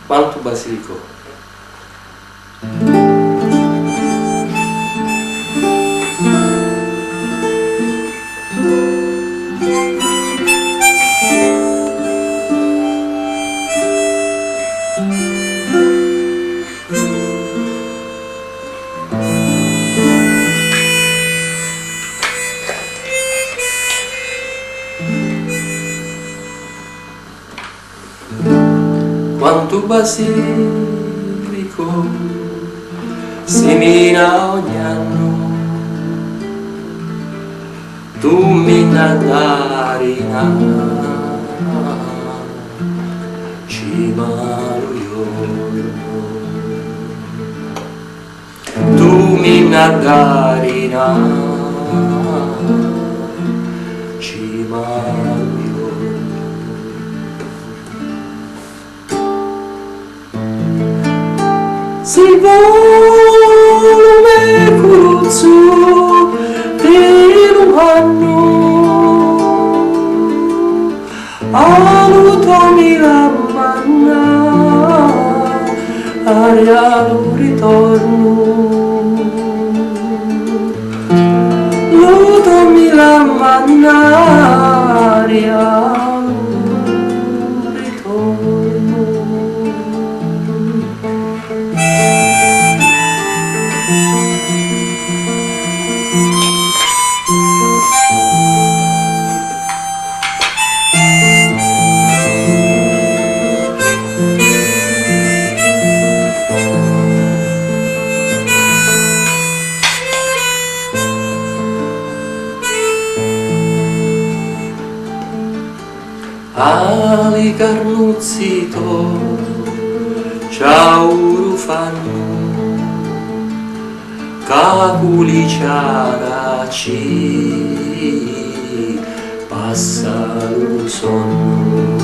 Quanto basilico. Quanto basilico semina ogni anno, tu mi nadarina cimaluio, tu mi nadarina cimaluio. Si volume curuzzu per un anno, alutomi la manna, aria lo ritorno, lutomi la manna, aria lo ritorno. Ali carnuzzito ciao fanno caculiciara ci passa lo sonno,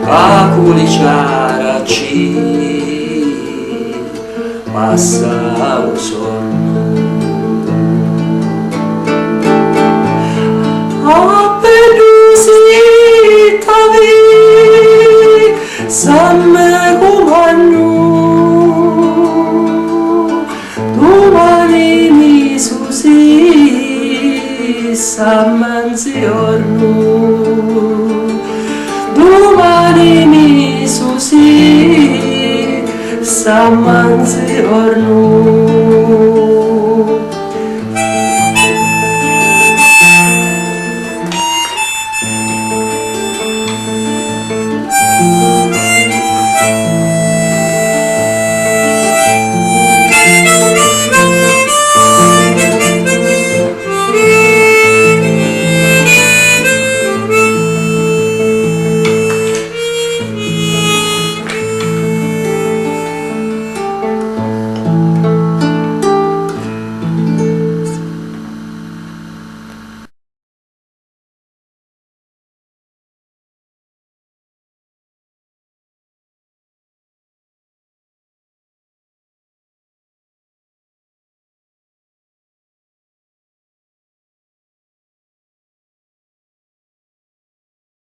caculiciara ci passa lo sonno. Samme com'hanno, domani mi susi, sammanziorno, domani mi susi, sammanziorno.